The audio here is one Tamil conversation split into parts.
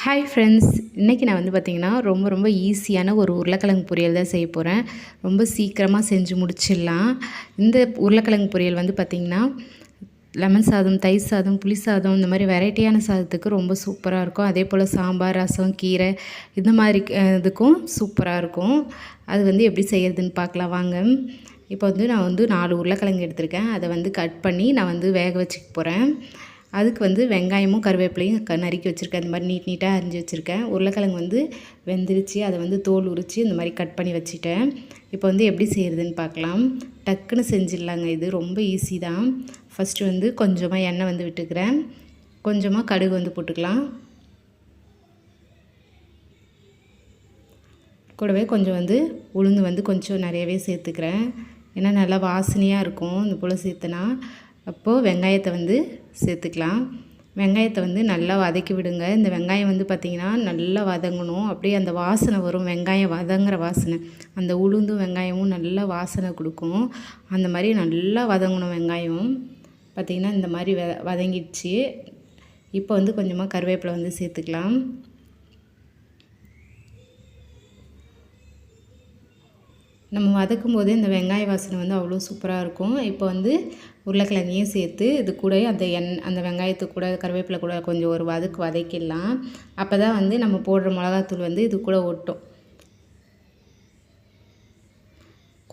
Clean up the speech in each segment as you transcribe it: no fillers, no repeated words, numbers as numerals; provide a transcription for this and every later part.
ஹாய் ஃப்ரெண்ட்ஸ், இன்றைக்கி நான் வந்து பார்த்திங்கன்னா ரொம்ப ஈஸியான ஒரு உருளைக்கிழங்கு பொரியல் தான் செய்ய போகிறேன். ரொம்ப சீக்கிரமாக செஞ்சு முடிச்சிடலாம். இந்த உருளைக்கிழங்கு பொரியல் வந்து பார்த்திங்கன்னா லெமன் சாதம், தயிர் சாதம், புளி சாதம் இந்த மாதிரி வெரைட்டியான சாதத்துக்கு ரொம்ப சூப்பராக இருக்கும். அதே போல் சாம்பார், ரசம், கீரை இந்த மாதிரி இதுக்கும் சூப்பராக இருக்கும். அது வந்து எப்படி செய்கிறதுன்னு பார்க்கலாம் வாங்க. இப்போ வந்து நான் வந்து 4 உருளைக்கிழங்கு எடுத்திருக்கேன். அதை வந்து கட் பண்ணி நான் வந்து வேக வச்சுக்க போகிறேன். அதுக்கு வந்து வெங்காயமும் கருவேப்பிலையும் நறுக்கி வச்சுருக்கேன். இந்த மாதிரி நீட்டாக அரிஞ்சு வச்சுருக்கேன். உருளைக்கிழங்கு வந்து வெந்துருச்சு. அதை வந்து தோல் உரித்து இந்த மாதிரி கட் பண்ணி வச்சுட்டேன். இப்போ வந்து எப்படி செய்கிறதுன்னு பார்க்கலாம். டக்குன்னு செஞ்சிடலாங்க. இது ரொம்ப ஈஸி தான். ஃபஸ்ட்டு வந்து கொஞ்சமாக எண்ணெய் வந்து விட்டுக்கிறேன். கொஞ்சமாக கடுகு வந்து போட்டுக்கலாம். கூடவே கொஞ்சம் வந்து உளுந்து வந்து கொஞ்சம் நிறையவே சேர்த்துக்கிறேன். ஏன்னா நல்லா வாசனையாக இருக்கும் இந்த போல் சேர்த்துனா. அப்போது வெங்காயத்தை வந்து சேர்த்துக்கலாம். வெங்காயத்தை வந்து நல்லா வதக்கி விடுங்க. இந்த வெங்காயம் வந்து பார்த்திங்கன்னா நல்லா வதங்கணும். அப்படியே அந்த வாசனை வரும், வெங்காயம் வதங்குற வாசனை. அந்த உளுந்தும் வெங்காயமும் நல்லா வாசனை கொடுக்கும். அந்த மாதிரி நல்லா வதங்கணும் வெங்காயம். பார்த்திங்கன்னா இந்த மாதிரி வதங்கிடுச்சு. இப்போ வந்து கொஞ்சமாக கருவேப்பிலை வந்து சேர்த்துக்கலாம். நம்ம வதக்கும் போதே இந்த வெங்காய வாசனை வந்து அவ்வளோ சூப்பராக இருக்கும். இப்போ வந்து உருளைக்கிழங்கையும் சேர்த்து இது கூட அந்த வெங்காயத்து கூட கருவேப்பிலை கூட கொஞ்சம் ஒரு வதக்கிடலாம். அப்போ தான் வந்து நம்ம போடுற மிளகாத்தூள் வந்து இது கூட ஒட்டும்.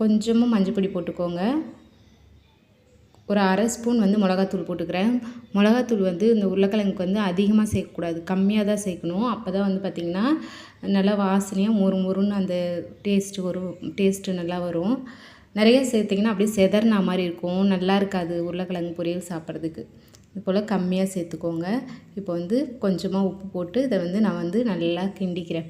கொஞ்சமாக மஞ்சள் பொடி போட்டுக்கோங்க. ஒரு அரை ஸ்பூன் வந்து மிளகாத்தூள் போட்டுக்கிறேன். மிளகாத்தூள் வந்து இந்த உருளைக்கிழங்குக்கு வந்து அதிகமாக சேர்க்கக்கூடாது, கம்மியாக தான் சேர்க்கணும். அப்போ தான் வந்து பார்த்திங்கன்னா நல்லா வாசனையாக மொறுன்னு அந்த டேஸ்ட்டு நல்லா வரும். நிறைய சேர்த்திங்கன்னா அப்படியே செதறினா மாதிரி இருக்கும், நல்லா இருக்காது உருளைக்கிழங்கு பொரியல் சாப்பிட்றதுக்கு. இது போல் கம்மியாக சேர்த்துக்கோங்க. இப்போ வந்து கொஞ்சமாக உப்பு போட்டு இதை வந்து நான் வந்து நல்லா கிண்டிக்கிறேன்.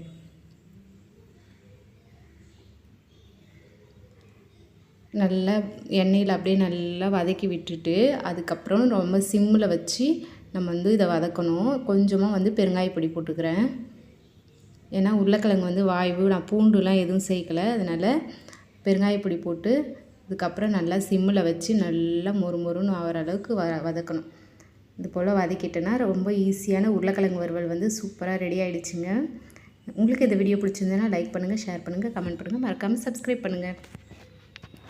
நல்லா எண்ணெயில் அப்படியே நல்லா வதக்கி விட்டுட்டு அதுக்கப்புறம் ரொம்ப சிம்மில் வச்சு நம்ம வந்து இதை வதக்கணும். கொஞ்சமாக வந்து பெருங்காயப்பொடி போட்டுக்கிறேன். ஏன்னா உருளைக்கிழங்கு வந்து வாய்வு, நான் பூண்டுலாம் எதுவும் சேர்க்கலை. அதனால் பெருங்காயப்பொடி போட்டு இதுக்கப்புறம் நல்லா சிம்மில் வச்சு நல்லா மொறுன்னு ஆகிற அளவுக்கு வதக்கணும். இது போல் வதக்கிட்டேன்னா ரொம்ப ஈஸியான உருளைக்கிழங்கு வறுவல் வந்து சூப்பராக ரெடி ஆகிடுச்சுங்க. உங்களுக்கு இந்த வீடியோ பிடிச்சிருந்ததுன்னா லைக் பண்ணுங்கள், ஷேர் பண்ணுங்கள், கமெண்ட் பண்ணுங்கள், மறக்காமல் சப்ஸ்கிரைப் பண்ணுங்கள்.